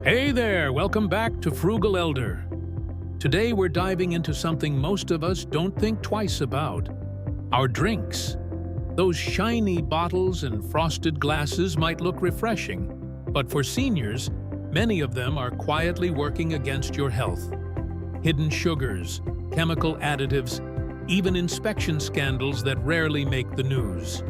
Hey there, welcome back to FrugalElder. Today we're diving into something most of us don't think twice about: our drinks. Those shiny bottles and frosted glasses might look refreshing, but for seniors, many of them are quietly working against your health. Hidden sugars, chemical additives, even inspection scandals that rarely make the news.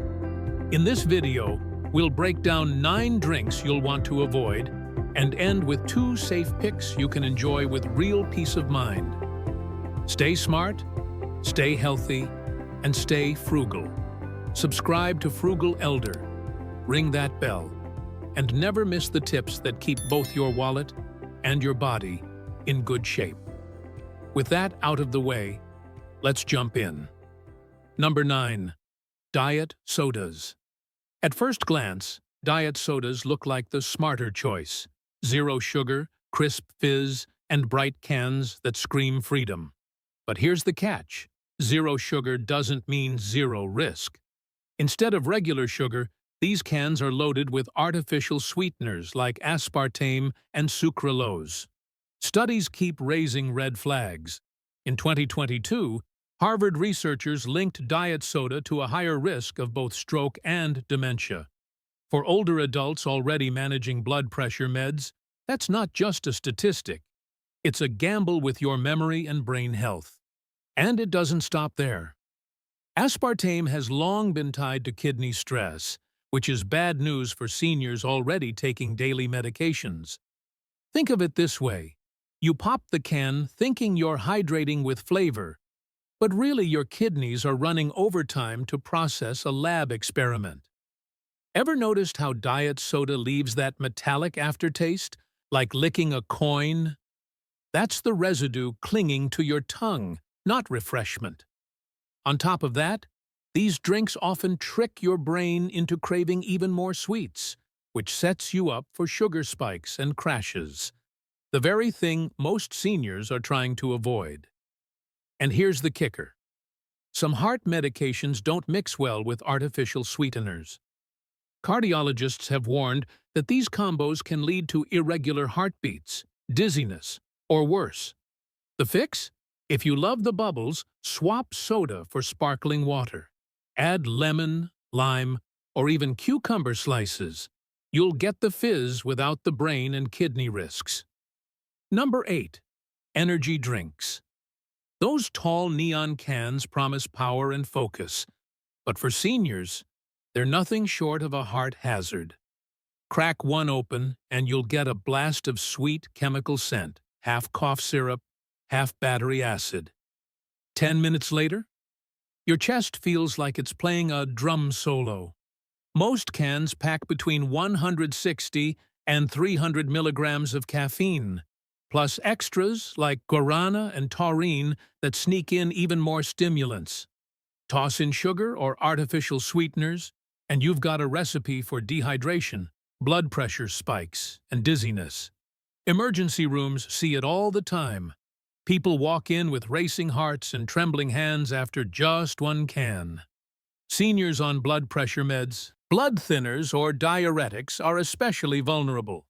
In this video, we'll break down 9 drinks you'll want to avoid and end with 2 safe picks you can enjoy with real peace of mind. Stay smart, stay healthy, and stay frugal. Subscribe to FrugalElder, ring that bell, and never miss the tips that keep both your wallet and your body in good shape. With that out of the way, let's jump in. Number 9. Diet sodas. At first glance, diet sodas look like the smarter choice. Zero sugar, crisp fizz, and bright cans that scream freedom. But here's the catch: zero sugar doesn't mean zero risk. Instead of regular sugar, these cans are loaded with artificial sweeteners like aspartame and sucralose. Studies keep raising red flags. In 2022, Harvard researchers linked diet soda to a higher risk of both stroke and dementia. For older adults already managing blood pressure meds, that's not just a statistic. It's a gamble with your memory and brain health. And it doesn't stop there. Aspartame has long been tied to kidney stress, which is bad news for seniors already taking daily medications. Think of it this way: you pop the can thinking you're hydrating with flavor, but really your kidneys are running overtime to process a lab experiment. Ever noticed how diet soda leaves that metallic aftertaste, like licking a coin? That's the residue clinging to your tongue, not refreshment. On top of that, these drinks often trick your brain into craving even more sweets, which sets you up for sugar spikes and crashes, the very thing most seniors are trying to avoid. And here's the kicker: some heart medications don't mix well with artificial sweeteners. Cardiologists have warned that these combos can lead to irregular heartbeats, dizziness, or worse. The fix? If you love the bubbles, swap soda for sparkling water. Add lemon, lime, or even cucumber slices. You'll get the fizz without the brain and kidney risks. Number 8. Energy drinks. Those tall neon cans promise power and focus, but for seniors, they're nothing short of a heart hazard. Crack one open and you'll get a blast of sweet chemical scent, half cough syrup, half battery acid. 10 minutes later, your chest feels like it's playing a drum solo. Most cans pack between 160 and 300 milligrams of caffeine, plus extras like guarana and taurine that sneak in even more stimulants. Toss in sugar or artificial sweeteners, and you've got a recipe for dehydration, blood pressure spikes, and dizziness. Emergency rooms see it all the time. People walk in with racing hearts and trembling hands after just one can. Seniors on blood pressure meds, blood thinners, or diuretics are especially vulnerable.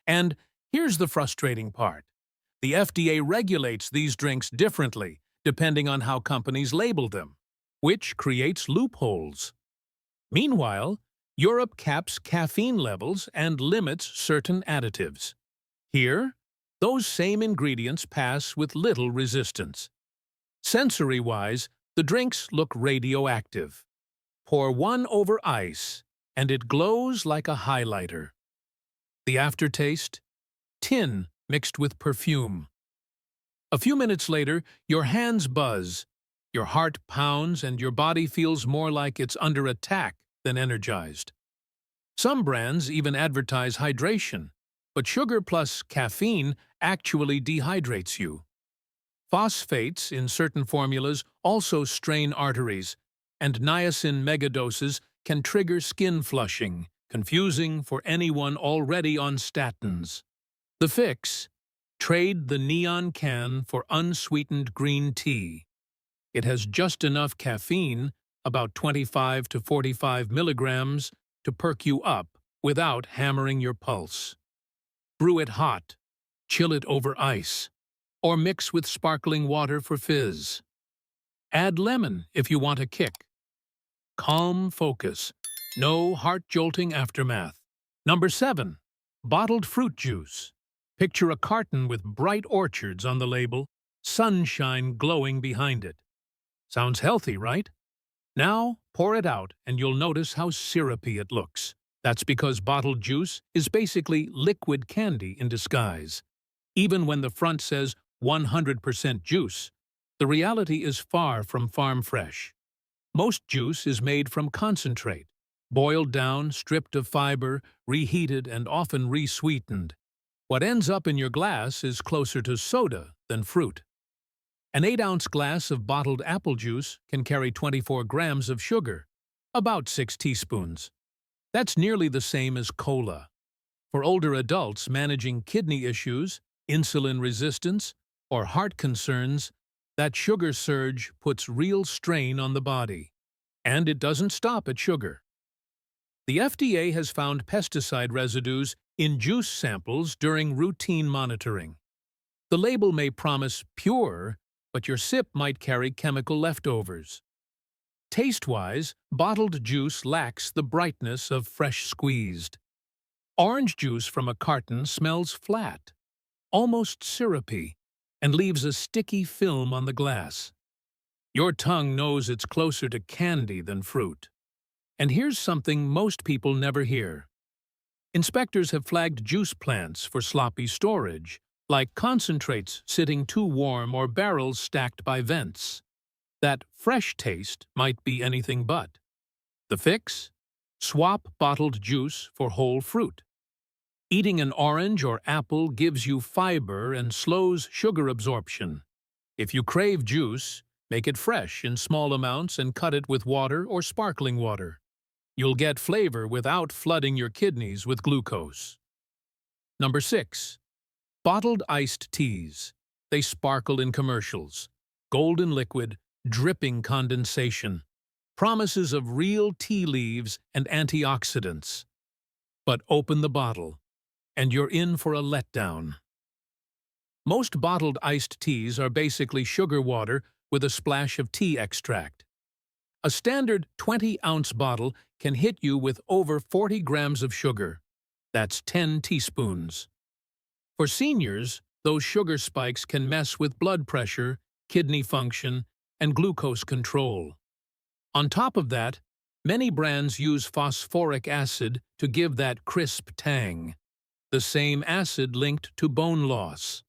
And here's the frustrating part: the FDA regulates these drinks differently depending on how companies label them, which creates loopholes. Meanwhile, Europe caps caffeine levels and limits certain additives. Here, those same ingredients pass with little resistance. Sensory-wise, the drinks look radioactive. Pour one over ice, and it glows like a highlighter. The aftertaste? Tin mixed with perfume. A few minutes later, your hands buzz, your heart pounds, and your body feels more like it's under attack than energized. Some brands even advertise hydration, but sugar plus caffeine actually dehydrates you. Phosphates in certain formulas also strain arteries, and niacin megadoses can trigger skin flushing, confusing for anyone already on statins. The fix? Trade the neon can for unsweetened green tea. It has just enough caffeine, about 25 to 45 milligrams, to perk you up without hammering your pulse. Brew it hot, chill it over ice, or mix with sparkling water for fizz. Add lemon if you want a kick. Calm focus, no heart-jolting aftermath. Number 7. Bottled fruit juice. Picture a carton with bright orchards on the label, sunshine glowing behind it. Sounds healthy, right? Now, pour it out and you'll notice how syrupy it looks. That's because bottled juice is basically liquid candy in disguise. Even when the front says 100% juice, the reality is far from farm fresh. Most juice is made from concentrate, boiled down, stripped of fiber, reheated, and often re-sweetened. What ends up in your glass is closer to soda than fruit. An 8-ounce glass of bottled apple juice can carry 24 grams of sugar, about 6 teaspoons. That's nearly the same as cola. For older adults managing kidney issues, insulin resistance, or heart concerns, that sugar surge puts real strain on the body. And it doesn't stop at sugar. The FDA has found pesticide residues in juice samples during routine monitoring. The label may promise pure, but your sip might carry chemical leftovers. Taste-wise, bottled juice lacks the brightness of fresh squeezed. Orange juice from a carton smells flat, almost syrupy, and leaves a sticky film on the glass. Your tongue knows it's closer to candy than fruit. And here's something most people never hear. Inspectors have flagged juice plants for sloppy storage, like concentrates sitting too warm or barrels stacked by vents. That fresh taste might be anything but. The fix? Swap bottled juice for whole fruit. Eating an orange or apple gives you fiber and slows sugar absorption. If you crave juice, make it fresh in small amounts and cut it with water or sparkling water. You'll get flavor without flooding your kidneys with glucose. Number 6. Bottled iced teas. They sparkle in commercials. Golden liquid, dripping condensation. Promises of real tea leaves and antioxidants. But open the bottle, and you're in for a letdown. Most bottled iced teas are basically sugar water with a splash of tea extract. A standard 20-ounce bottle can hit you with over 40 grams of sugar. That's 10 teaspoons. For seniors, those sugar spikes can mess with blood pressure, kidney function, and glucose control. On top of that, many brands use phosphoric acid to give that crisp tang, the same acid linked to bone loss.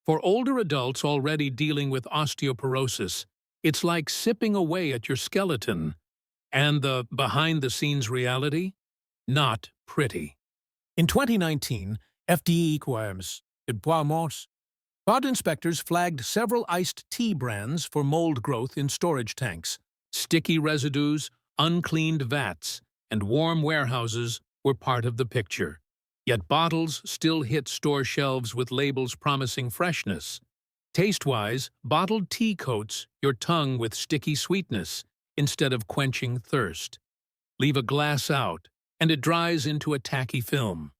For older adults already dealing with osteoporosis, it's like sipping away at your skeleton. And the behind-the-scenes reality? Not pretty. In 2019, FDA requires Board inspectors flagged several iced tea brands for mold growth in storage tanks. Sticky residues, uncleaned vats, and warm warehouses were part of the picture. Yet bottles still hit store shelves with labels promising freshness. Taste-wise, bottled tea coats your tongue with sticky sweetness instead of quenching thirst. Leave a glass out, and it dries into a tacky film.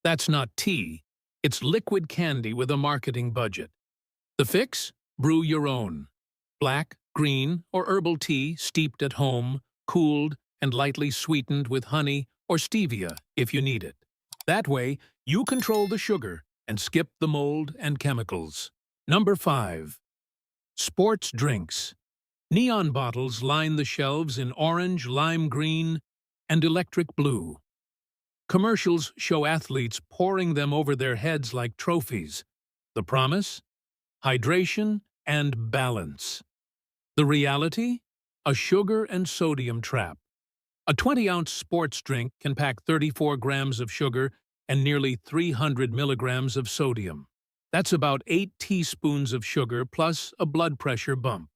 That's not tea. It's liquid candy with a marketing budget. The fix? Brew your own. Black, green, or herbal tea steeped at home, cooled, and lightly sweetened with honey or stevia if you need it. That way, you control the sugar and skip the mold and chemicals. Number 5. Sports drinks. Neon bottles line the shelves in orange, lime green, and electric blue. Commercials show athletes pouring them over their heads like trophies. The promise? Hydration and balance. The reality? A sugar and sodium trap. A 20-ounce sports drink can pack 34 grams of sugar and nearly 300 milligrams of sodium. That's about 8 teaspoons of sugar plus a blood pressure bump.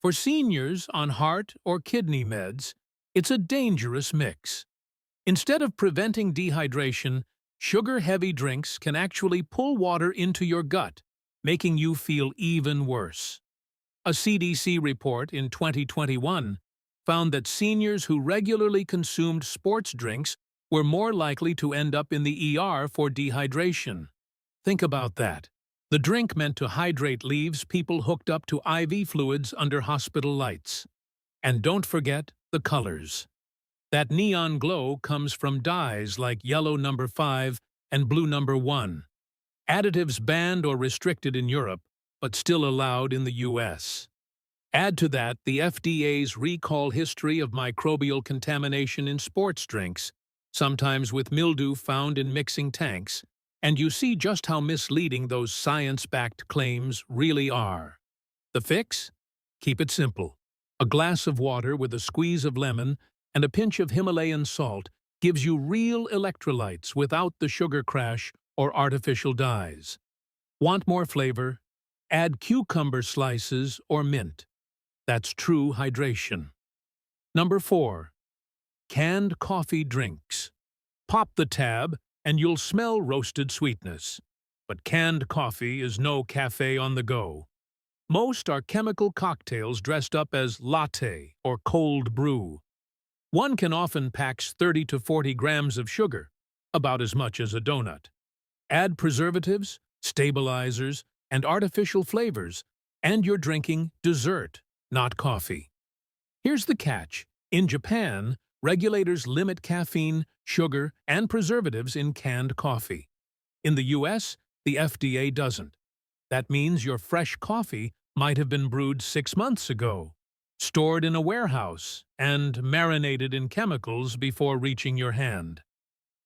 For seniors on heart or kidney meds, it's a dangerous mix. Instead of preventing dehydration, sugar-heavy drinks can actually pull water into your gut, making you feel even worse. A CDC report in 2021 found that seniors who regularly consumed sports drinks we're more likely to end up in the ER for dehydration. Think about that. The drink meant to hydrate leaves people hooked up to IV fluids under hospital lights. And don't forget the colors. That neon glow comes from dyes like yellow number 5 and blue number 1. Additives banned or restricted in Europe, but still allowed in the US. Add to that the FDA's recall history of microbial contamination in sports drinks, sometimes with mildew found in mixing tanks, and you see just how misleading those science-backed claims really are. The fix? Keep it simple. A glass of water with a squeeze of lemon and a pinch of Himalayan salt gives you real electrolytes without the sugar crash or artificial dyes. Want more flavor? Add cucumber slices or mint. That's true hydration. Number 4. Canned coffee drinks. Pop the tab and you'll smell roasted sweetness. But canned coffee is no cafe on the go. Most are chemical cocktails dressed up as latte or cold brew. One can often pack 30 to 40 grams of sugar, about as much as a donut. Add preservatives, stabilizers, and artificial flavors, and you're drinking dessert, not coffee. Here's the catch. In Japan, regulators limit caffeine, sugar, and preservatives in canned coffee. In the US, the FDA doesn't. That means your fresh coffee might have been brewed 6 months ago, stored in a warehouse, and marinated in chemicals before reaching your hand.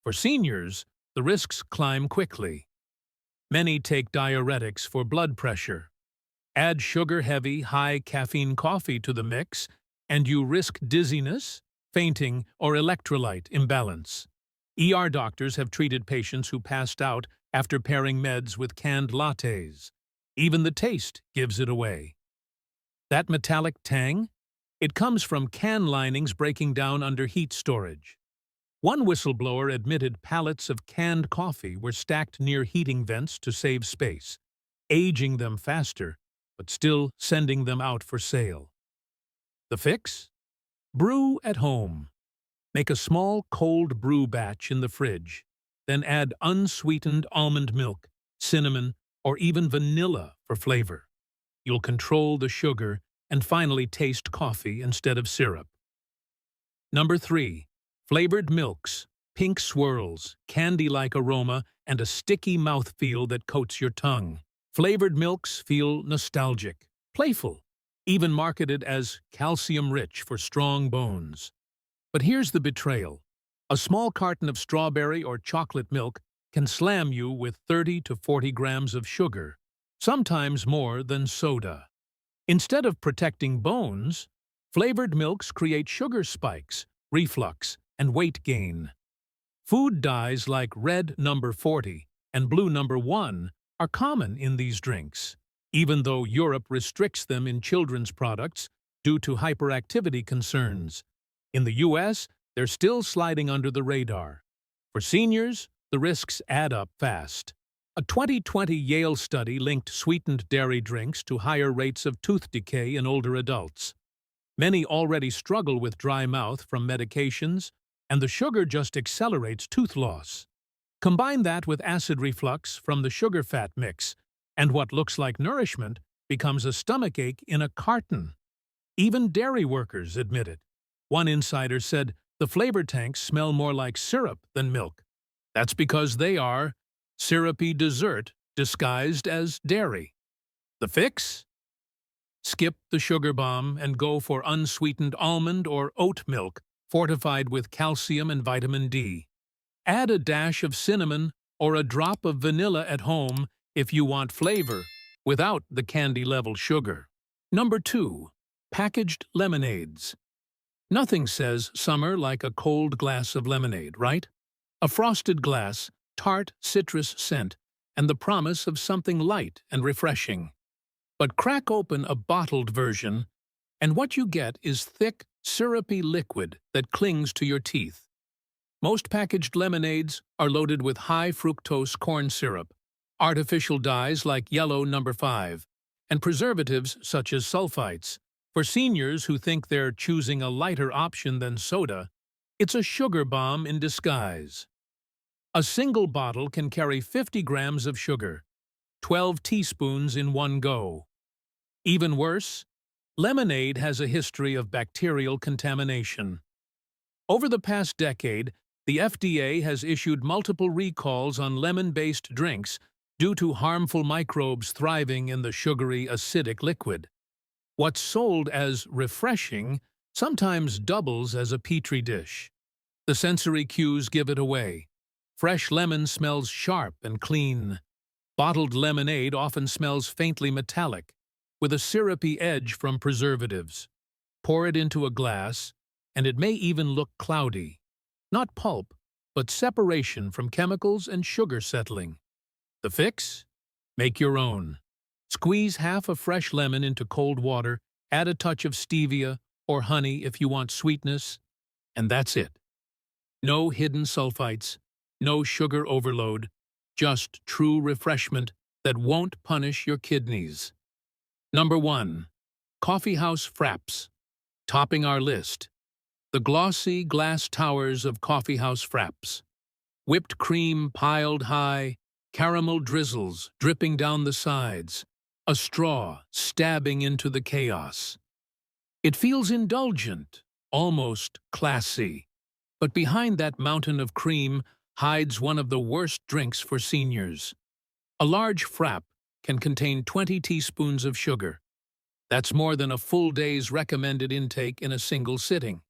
For seniors, the risks climb quickly. Many take diuretics for blood pressure. Add sugar-heavy, high-caffeine coffee to the mix, and you risk dizziness, fainting, or electrolyte imbalance. ER doctors have treated patients who passed out after pairing meds with canned lattes. Even the taste gives it away. That metallic tang? It comes from can linings breaking down under heat storage. One whistleblower admitted pallets of canned coffee were stacked near heating vents to save space, aging them faster, but still sending them out for sale. The fix? Brew at home. Make a small cold brew batch in the fridge, then add unsweetened almond milk, cinnamon, or even vanilla for flavor. You'll control the sugar and finally taste coffee instead of syrup. Number 3. Flavored milks, pink swirls, candy-like aroma, and a sticky mouthfeel that coats your tongue. Flavored milks feel nostalgic, playful, even marketed as calcium-rich for strong bones. But here's the betrayal. A small carton of strawberry or chocolate milk can slam you with 30 to 40 grams of sugar, sometimes more than soda. Instead of protecting bones, flavored milks create sugar spikes, reflux, and weight gain. Food dyes like red number 40 and blue number 1 are common in these drinks, even though Europe restricts them in children's products due to hyperactivity concerns. In the US, they're still sliding under the radar. For seniors, the risks add up fast. A 2020 Yale study linked sweetened dairy drinks to higher rates of tooth decay in older adults. Many already struggle with dry mouth from medications, and the sugar just accelerates tooth loss. Combine that with acid reflux from the sugar-fat mix, and what looks like nourishment becomes a stomachache in a carton. Even dairy workers admit it. One insider said the flavor tanks smell more like syrup than milk. That's because they are syrupy dessert disguised as dairy. The fix? Skip the sugar bomb and go for unsweetened almond or oat milk fortified with calcium and vitamin D. Add a dash of cinnamon or a drop of vanilla at home if you want flavor without the candy-level sugar. Number 2. Packaged lemonades. Nothing says summer like a cold glass of lemonade, right? A frosted glass, tart citrus scent, and the promise of something light and refreshing. But crack open a bottled version, and what you get is thick, syrupy liquid that clings to your teeth. Most packaged lemonades are loaded with high fructose corn syrup, artificial dyes like yellow number 5, and preservatives such as sulfites. For seniors who think they're choosing a lighter option than soda, It's a sugar bomb in disguise. A single bottle can carry 50 grams of sugar, 12 teaspoons in one go. Even worse, lemonade has a history of bacterial contamination. Over the past decade, the FDA has issued multiple recalls on lemon-based drinks due to harmful microbes thriving in the sugary, acidic liquid. What's sold as refreshing sometimes doubles as a petri dish. The sensory cues give it away. Fresh lemon smells sharp and clean. Bottled lemonade often smells faintly metallic, with a syrupy edge from preservatives. Pour it into a glass, and it may even look cloudy. Not pulp, but separation from chemicals and sugar settling. The fix? Make your own. Squeeze half a fresh lemon into cold water, add a touch of stevia or honey if you want sweetness, and that's it. No hidden sulfites, no sugar overload, just true refreshment that won't punish your kidneys. Number 1. Coffeehouse Fraps. Topping our list. The glossy glass towers of coffeehouse fraps. Whipped cream piled high, caramel drizzles dripping down the sides, a straw stabbing into the chaos. It feels indulgent, almost classy. But behind that mountain of cream hides one of the worst drinks for seniors. A large frap can contain 20 teaspoons of sugar. That's more than a full day's recommended intake in a single sitting.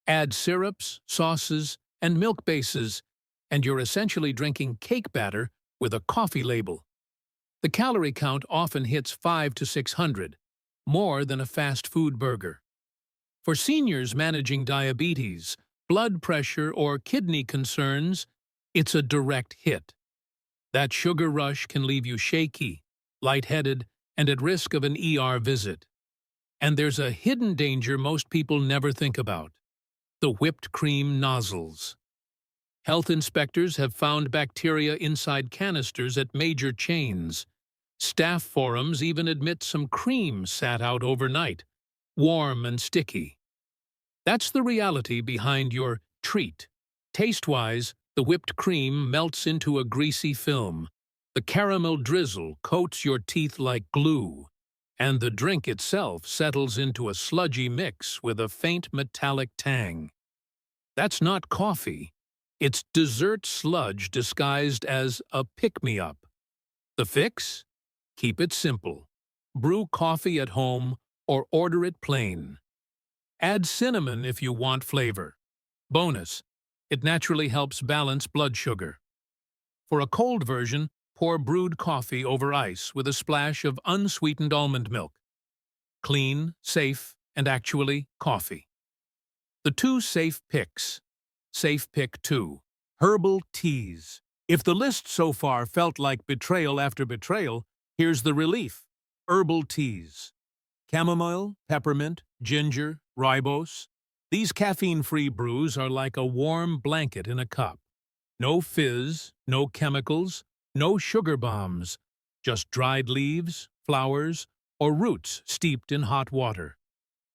Add syrups, sauces, and milk bases, and you're essentially drinking cake batter with a coffee label. The calorie count often hits 500 to 600, more than a fast food burger. For seniors managing diabetes, blood pressure, or kidney concerns, it's a direct hit. That sugar rush can leave you shaky, lightheaded, and at risk of an ER visit. And there's a hidden danger most people never think about: the whipped cream nozzles. Health inspectors have found bacteria inside canisters at major chains. Staff forums even admit some cream sat out overnight, warm and sticky. That's the reality behind your treat. Taste-wise, the whipped cream melts into a greasy film. The caramel drizzle coats your teeth like glue, and the drink itself settles into a sludgy mix with a faint metallic tang. That's not coffee. It's dessert sludge disguised as a pick-me-up. The fix? Keep it simple. Brew coffee at home or order it plain. Add cinnamon if you want flavor. Bonus: it naturally helps balance blood sugar. For a cold version, pour brewed coffee over ice with a splash of unsweetened almond milk. Clean, safe, and actually coffee. The 2 safe picks. Safe pick 2. Herbal teas. If the list so far felt like betrayal after betrayal, here's the relief. Herbal teas. Chamomile, peppermint, ginger, rooibos. These caffeine-free brews are like a warm blanket in a cup. No fizz, no chemicals, no sugar bombs. Just dried leaves, flowers, or roots steeped in hot water.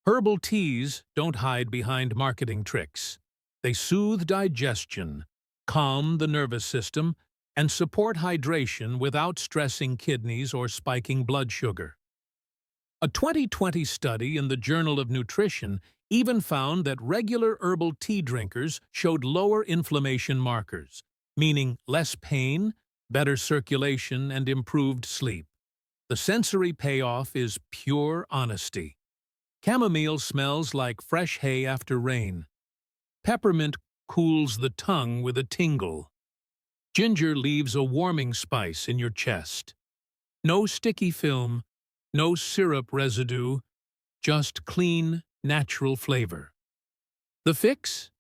Herbal teas don't hide behind marketing tricks. They soothe digestion, calm the nervous system, and support hydration without stressing kidneys or spiking blood sugar. A 2020 study in the Journal of Nutrition even found that regular herbal tea drinkers showed lower inflammation markers, meaning less pain, better circulation, and improved sleep. The sensory payoff is pure honesty. Chamomile smells like fresh hay after rain. Peppermint cools the tongue with a tingle. Ginger leaves a warming spice in your chest. No sticky film, no syrup residue, just clean, natural flavor. The fix?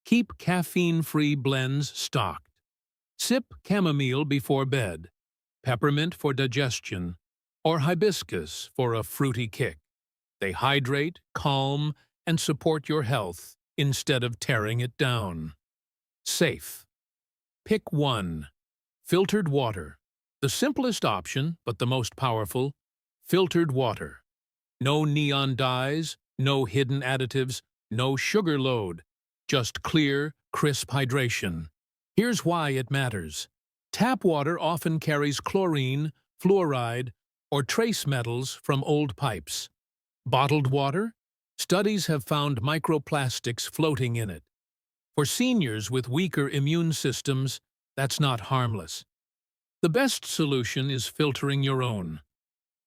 Keep caffeine-free blends stocked. Sip chamomile before bed, peppermint for digestion, or hibiscus for a fruity kick. They hydrate, calm, and support your health instead of tearing it down. Safe. Pick 1. Filtered water. The simplest option, but the most powerful. Filtered water. No neon dyes, no hidden additives, no sugar load. just clear, crisp hydration. Here's why it matters. Tap water often carries chlorine, fluoride, or trace metals from old pipes. Bottled water? Studies have found microplastics floating in it. For seniors with weaker immune systems, that's not harmless. The best solution is filtering your own.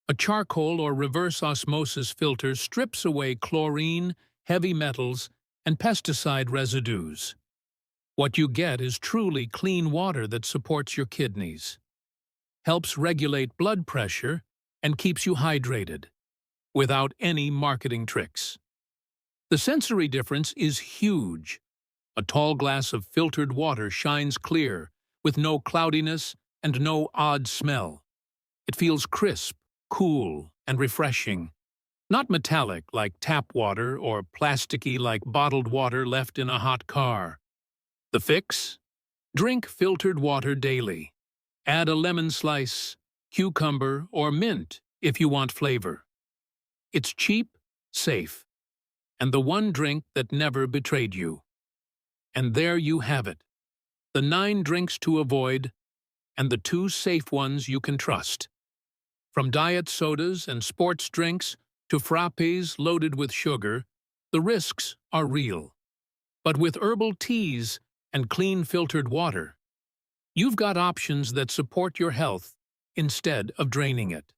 A charcoal or reverse osmosis filter strips away chlorine, heavy metals, and pesticide residues. What you get is truly clean water that supports your kidneys, helps regulate blood pressure, and keeps you hydrated, without any marketing tricks. The sensory difference is huge. A tall glass of filtered water shines clear, with no cloudiness and no odd smell. It feels crisp, cool, and refreshing. Not metallic like tap water or plasticky like bottled water left in a hot car. The fix? Drink filtered water daily. Add a lemon slice, cucumber, or mint if you want flavor. It's cheap, safe, and the one drink that never betrayed you. And there you have it. The 9 drinks to avoid and the 2 safe ones you can trust. From diet sodas and sports drinks to frappes loaded with sugar, the risks are real. But with herbal teas and clean filtered water, you've got options that support your health instead of draining it.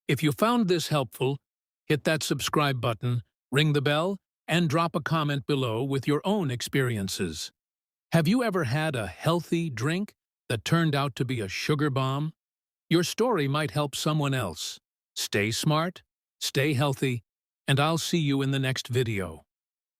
If you found this helpful, hit that subscribe button, ring the bell, and drop a comment below with your own experiences. Have you ever had a healthy drink that turned out to be a sugar bomb? Your story might help someone else. Stay smart, stay healthy, and I'll see you in the next video.